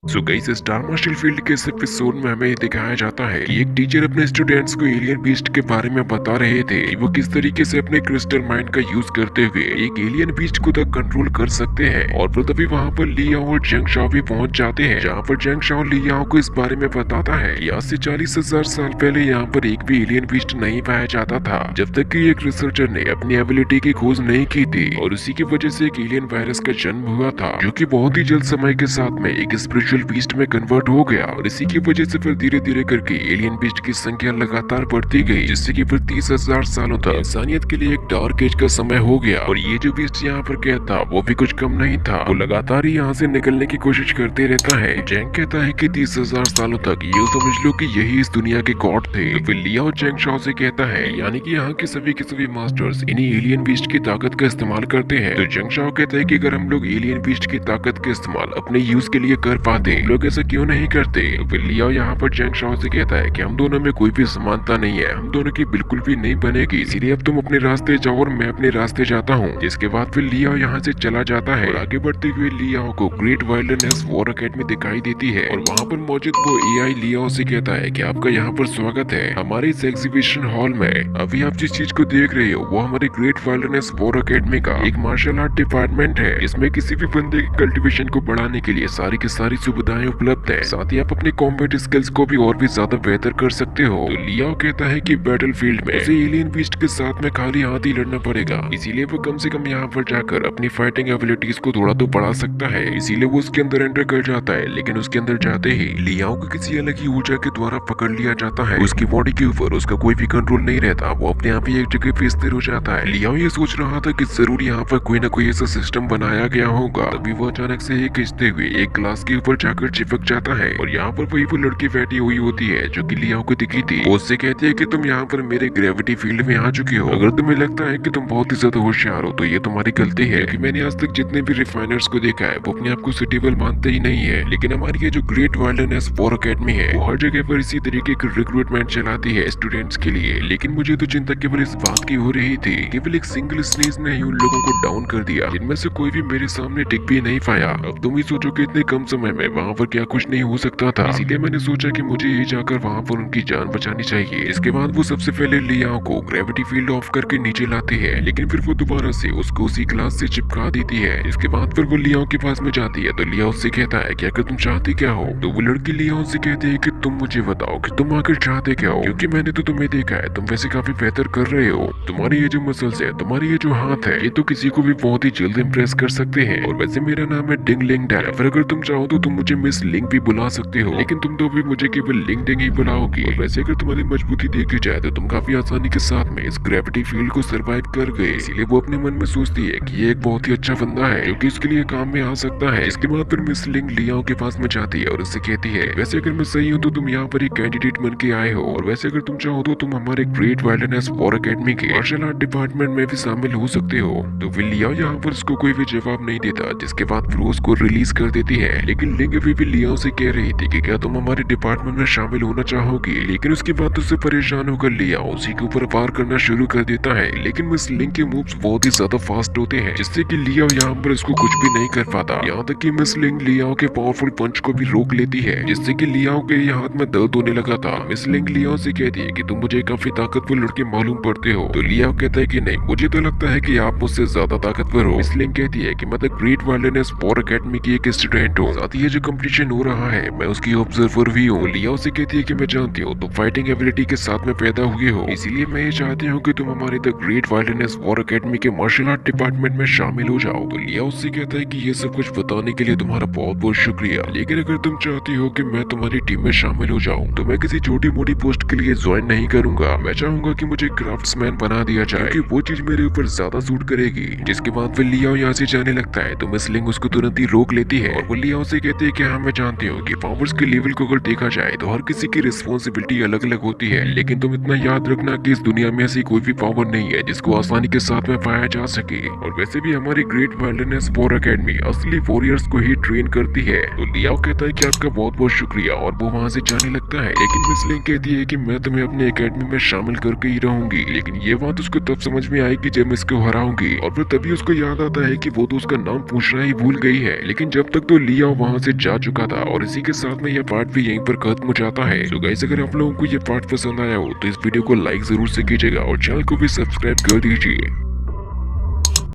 सो guys, star marshal field के इस episode में हमें दिखाया जाता है कि एक टीचर अपने स्टूडेंट्स को एलियन बीस्ट के बारे में बता रहे थे कि वो किस तरीके से अपने क्रिस्टल माइंड का यूज करते हुए एक एलियन बीस्ट को तक कंट्रोल कर सकते हैं। और फिर तभी वहाँ पर ली याओ और जेंग शाओ भी पहुंच जाते हैं, जहाँ पर जेंग शाओ ली याओ को इस बारे में बताता है कि आज से 40,000 साल पहले यहाँ पर एक भी एलियन बीस्ट नहीं पाया जाता था, जब तक कि एक रिसर्चर ने अपनी एबिलिटी की खोज नहीं की थी। और उसी की वजह से एक एलियन वायरस का जन्म हुआ था, जो कि बहुत ही जल्द समय के साथ में एक स्पिरिचुअल बीस्ट में कन्वर्ट हो गया। और इसी की वजह से फिर धीरे धीरे करके एलियन बीस्ट की संख्या लगातार बढ़ती गई, जिससे कि फिर 30,000 सालों तक इंसानियत के लिए एक डार्क एज का समय हो गया। और ये जो बीस्ट यहाँ पर कहता वो भी कुछ कम नहीं था, वो लगातार ही यहाँ से निकलने की कोशिश करते रहता है। जेंग कहता है कि 30,000 सालों तक ये समझ लो कि यही इस दुनिया के गॉड थे। तो फिर लियाओ जेंग शाओ से कहता है यानी कि यहाँ के सभी मास्टर्स इन्हीं एलियन बीस्ट की ताकत का इस्तेमाल करते हैं। तो जेंग शाओ कहता है कि अगर हम लोग एलियन बीस्ट की ताकत का इस्तेमाल अपने यूज के लिए कर पाते, हम लोग ऐसा क्यों नहीं करते। तो फिर लियाओ यहाँ पर जेंग शाओ से कहता है कि हम दोनों में कोई भी समानता नहीं है, हम दोनों की बिल्कुल भी नहीं बनेगी, इसीलिए अब तुम अपने रास्ते जाओ और मैं अपने रास्ते जाता हूँ। जिसके बाद फिर लियाओ यहाँ से चला जाता है और आगे बढ़ते हुए लियाओ को ग्रेट वाइल्डनेस वॉर अकेडमी दिखाई देती है। और वहाँ पर मौजूद वो एआई लियाओ से कहता है कि आपका यहाँ पर स्वागत है हमारे इस एग्जीबिशन हॉल में। अभी आप जिस चीज को देख रहे हो वो हमारे ग्रेट वाइल्डनेस वॉर अकेडमी का एक मार्शल आर्ट डिपार्टमेंट है, इसमें किसी भी बंदे की कल्टीवेशन को बढ़ाने के लिए सारी की सारी सुविधाएं उपलब्ध है। साथ ही आप अपने कॉम्बैट स्किल्स को भी और भी ज्यादा बेहतर कर सकते हो। तो लियाओ कहता है कि बैटल फील्ड में उसे एलियन बीस्ट के साथ में खाली हाथ ही लड़ना पड़ेगा, इसीलिए वो कम से कम यहाँ पर जाकर अपनी फाइटिंग एबिलिटीज को थोड़ा तो बढ़ा सकता है। इसीलिए वो उसके अंदर एंटर कर जाता है, लेकिन उसके अंदर जाते ही लियाओ को किसी अलग ही ऊर्जा के द्वारा पकड़ लिया जाता है। उसकी बॉडी के ऊपर उसका कोई भी कंट्रोल नहीं रहता, वो अपने आप ही एक जगह पे स्थिर हो जाता है। लियाओ ये सोच रहा था कि जरूर यहाँ पर कोई ना कोई ऐसा सिस्टम बनाया गया होगा, तभी वो अचानक से एक खींचते हुए एक ग्लास के ऊपर जाकर चिपक जाता है। और यहाँ पर वही वो लड़की बैठी हुई होती है जो कि लियाओ को दिखी थी। वो उससे कहती है कि तुम यहाँ पर मेरे ग्रेविटी फील्ड में आ चुके हो, अगर तुम्हें लगता है कि तुम बहुत ही ज्यादा होशियार हो तो ये तुम्हारी गलती है, क्योंकि मैंने आज तक जितने भी रिफाइनर्स को देखा है वो अपने आप को सुटेबल मानते ही नहीं है। लेकिन हमारी ये जो ग्रेट वाइल्डनेस वॉर अकेडमी है वो हर जगह पर इसी तरीके की रिक्रूटमेंट चलाती है स्टूडेंट्स के लिए। लेकिन मुझे तो चिंता केवल इस बात की हो रही थी, केवल एक सिंगल स्नेज ने ही उन लोगों को डाउन कर दिया, जिनमें से कोई भी मेरे सामने टिक भी नहीं पाया। अब तुम ही सोचो कि इतने कम समय में वहाँ पर क्या कुछ नहीं हो सकता था, इसीलिए मैंने सोचा कि मुझे ही जाकर वहाँ पर उनकी जान बचानी चाहिए। इसके बाद वो सबसे पहले लियाओ को ग्रेविटी फील्ड ऑफ करके नीचे लाती है, लेकिन फिर वो दोबारा से उसको उसी ग्लास से चिपका देती है। इसके बाद फिर वो लियाओ के पास में जाती है, तो लियाओ उससे कहता है कि अगर तुम चाहते क्या हो। तो वो लड़की लियाओ से कहती है कि तुम मुझे बताओ कि तुम आकर चाहते क्या हो, क्योंकि मैंने तो तुम्हें देखा है, तुम वैसे काफी बेहतर कर रहे हो। तुम्हारे ये जो मसल्स है, तुम्हारे ये जो हाथ है, ये तो किसी को भी बहुत ही जल्द इम्प्रेस कर सकते हैं। और वैसे मेरा नाम है डिंग लिंग डैन, फिर अगर तुम चाहो तो तुम मुझे मिस लिंग भी बुला सकते हो, लेकिन तुम तो भी मुझे केवल लिंग डिंग ही बुलाओगी। और वैसे अगर तुम्हारी मजबूती देखी जाए तो तुम काफी आसानी के साथ में इस ग्रेविटी फील्ड को सर्वाइव कर गए, इसीलिए वो अपने मन में सोचती है कि ये एक बहुत ही अच्छा बंदा है जो कि इसके लिए काम में आ सकता है। इसके बाद फिर मिस लिंग लियाओ के पास में जाती है और उससे कहती है वैसे अगर मैं सही हूँ तो तुम यहाँ पर एक कैंडिडेट बन के आए हो, और वैसे अगर तुम चाहो तो तुम हमारे ग्रेट वाइल्डनेस वॉर अकेडमी के मार्शल आर्ट डिपार्टमेंट में भी शामिल हो सकते हो। तो फिर लियाओ यहाँ पर उसको कोई भी जवाब नहीं देता, जिसके बाद फिर उसको रिलीज कर देती है। लेकिन लिंग अभी भी लियाओ से कह रही थी कि क्या तुम हमारे डिपार्टमेंट में शामिल होना चाहोगी, लेकिन उसकी बात उससे परेशान होकर लियाओ उसी के ऊपर वार करना शुरू कर देता है। लेकिन मिस लिंग के मूव्स बहुत ही ज्यादा फास्ट होते हैं, जिससे कि लियाओ यहाँ पर इसको कुछ भी नहीं कर पाता। यहाँ तक कि मिस लिंग लियाओ के पावरफुल पंच को भी रोक लेती है, जिससे कि लियाओ के हाथ में दर्द होने लगा था। मिस लिंग लियाओ से कहती है कि तुम मुझे काफी ताकतवर लड़के मालूम पड़ते हो। तो लियाओ कहता है कि नहीं, मुझे तो लगता है कि आप मुझसे ज्यादा ताकतवर हो। मिस लिंग कहती है कि मैं the great wildness war academy की एक स्टूडेंट हूँ, साथ ही ये जो कंपटीशन हो रहा है मैं उसकी ऑब्जर्वर भी हूँ। लियाओ से कहती है कि मैं जानती हूँ तुम फाइटिंग एबिलिटी के साथ में पैदा हुए हो, इसीलिए मैं ये चाहती हूँ कि तुम हमारे the great wildness war academy के मार्शल आर्ट डिपार्टमेंट में शामिल हो जाओ। तो लियाओ उससे कहता है कि ये सब कुछ बताने के लिए तुम्हारा बहुत बहुत शुक्रिया, लेकिन अगर तुम चाहती हो कि मैं तुम्हारी टीम में शामिल हो जाऊं तो मैं किसी छोटी मोटी पोस्ट के लिए ज्वाइन नहीं करूंगा। मैं चाहूंगा कि मुझे क्राफ्ट्समैन बना दिया जाए, क्योंकि वो चीज मेरे ऊपर ज्यादा सूट करेगी। जिसके बाद फिर लियाओ यहाँ से जाने लगता है, तो मिस लिंग उसको तुरंत ही रोक लेती है और वो लियाओ से कहती है कि हाँ मैं जानती हूँ कि पावर्स के लेवल को अगर देखा जाए तो हर किसी की रिस्पॉन्सिबिलिटी अलग अलग होती है, लेकिन तुम इतना याद रखना कि इस दुनिया में ऐसी कोई भी पावर नहीं है जिसको आसानी के साथ में पाया जा सके। और वैसे भी हमारी ग्रेट वाइल्डनेस वॉर अकेडमी असली वॉरियर्स को ही ट्रेन करती है। तो लियाओ कहता है कि आपका बहुत बहुत शुक्रिया और वो वहाँ से जाने लगता है। लेकिन मिस लिंग कहती है कि मैं तुम्हें अपने एकेडमी में शामिल करके ही रहूंगी, लेकिन ये बात उसको तब समझ में आएगी जब मैं इसको हराऊंगी। और फिर तभी उसको याद आता है कि वो तो उसका नाम पूछना ही भूल गई है। लेकिन जब तक तो लियाओ वहाँ से जा चुका था और इसी के साथ में यह पार्ट भी यहीं पर खत्म हो जाता है। तो गाइस अगर आप लोगों को ये पार्ट पसंद आया हो तो इस वीडियो को लाइक जरूर से कीजिएगा और चैनल को भी सब्सक्राइब कर दीजिए।